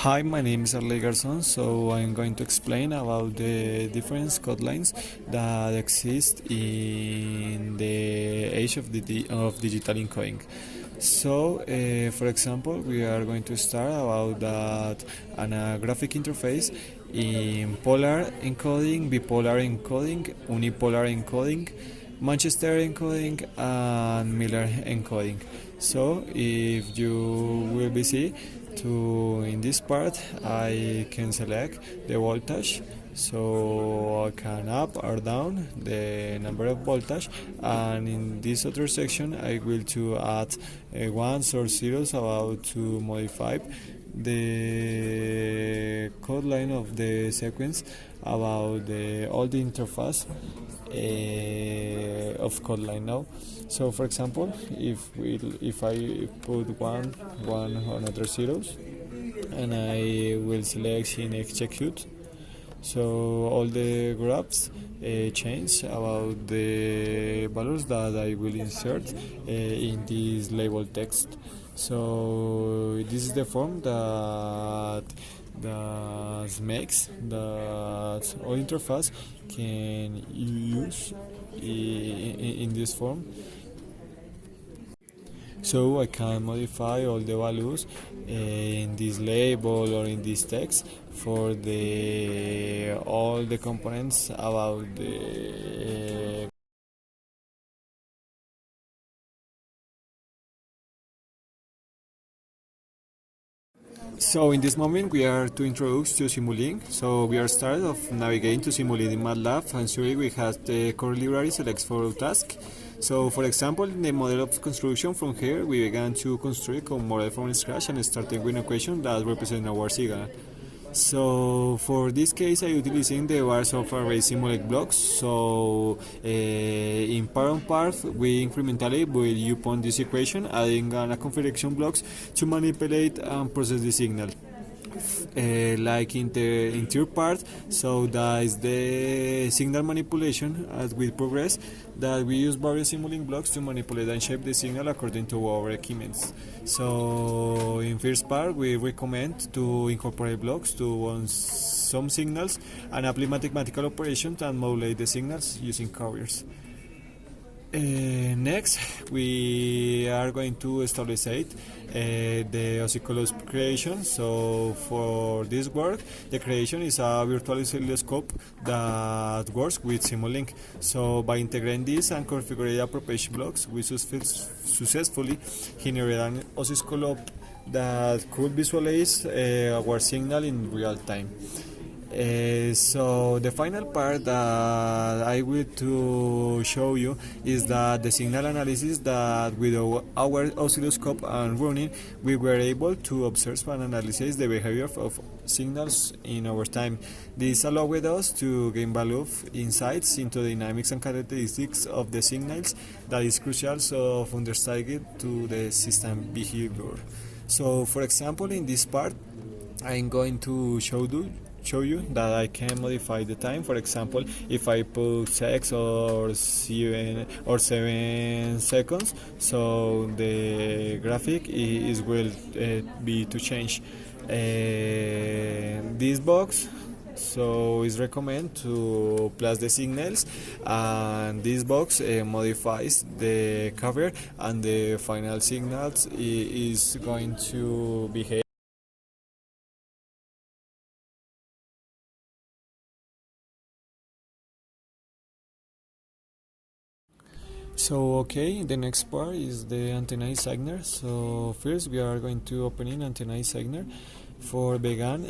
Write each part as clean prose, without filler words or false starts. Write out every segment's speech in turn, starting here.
Hi, my name is Arley Garzon, so I'm going to explain about the different code lines that exist in the age of digital encoding. So, for example, we are going to start about that on a graphic interface in polar encoding, bipolar encoding, unipolar encoding, Manchester encoding, and Miller encoding. So, if you will be see to in this part, I can select the voltage, so I can up or down the number of voltage, and in this other section I will to add ones or zeros about to modify the code line of the sequence about all the interface of code line now. So for example, if I put one another zeros, and I will select in execute, so all the graphs change about the values that I will insert in this label text. So this is the form that makes that all interface can use in this form. So I can modify all the values in this label or in this text for the all the components about the So in this moment we are to introduce to Simulink. So we are started of navigating to Simulink in MATLAB, and surely we have the core library select for task. So for example, in the model of construction, from here we began to construct a model from scratch and starting with an equation that represents our signal. So for this case, I using the bars of array Simulink blocks. So in part on part, we incrementally will upon this equation, adding a configuration blocks to manipulate and process the signal. Like in the interior part, so that is the signal manipulation as we progress, that we use various Simulink blocks to manipulate and shape the signal according to our requirements. So in first part we recommend to incorporate blocks to some signals and apply mathematical operations and modulate the signals using carriers. Next, we are going to establish the oscilloscope creation. So for this work, the creation is a virtual oscilloscope that works with Simulink. So by integrating this and configuring appropriate blocks, we successfully generate an oscilloscope that could visualize our signal in real time. So the final part that I will to show you is that the signal analysis that with our oscilloscope and running, we were able to observe and analyze the behavior of signals in our time. This allowed us to gain valuable insights into the dynamics and characteristics of the signals that is crucial of understanding to the system behavior. So for example, in this part, I'm going to show you that I can modify the time. For example, if I put 6 or 7 seconds, so the graphic is will be to change this box. So it's recommend to place the signals, and this box modifies the cover, and the final signals is going to behave. So okay, the next part is the Anttena designer. So first we are going to open in Anttena designer for begin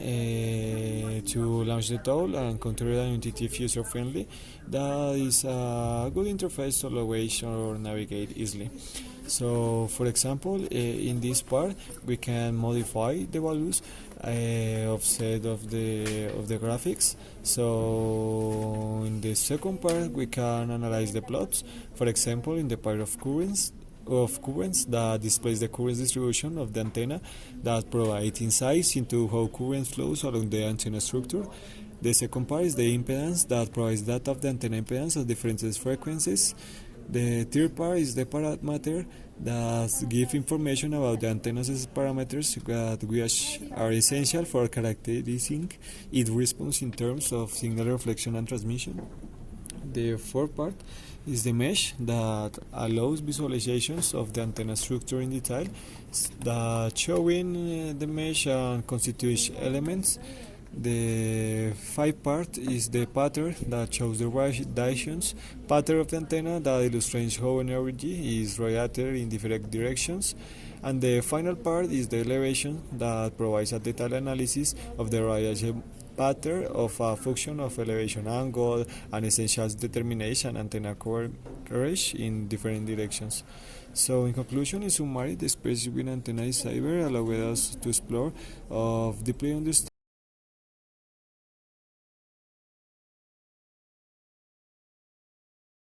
to launch the tool and control an intuitive user friendly. That is a good interface to locate or navigate easily. So for example, in this part we can modify the values offset of the graphics. So in the second part we can analyze the plots. For example, in the part of currents that displays the current distribution of the antenna, that provides insights into how current flows along the antenna structure. The second part is the impedance that provides data of the antenna impedance at different frequencies. The third part is the parameter that give information about the antenna's parameters that which are essential for characterizing its response in terms of signal reflection and transmission. The fourth part is the mesh that allows visualizations of the antenna structure in detail, that showing the mesh and constituent elements. The fifth part is the pattern that shows the radiations pattern of the antenna that illustrates how energy is radiated in different directions. And the final part is the elevation that provides a detailed analysis of the radiation pattern of a function of elevation angle and essential determination antenna coverage in different directions. So in conclusion, in summary, the space between antenna and cyber allowed us to explore of deeply understand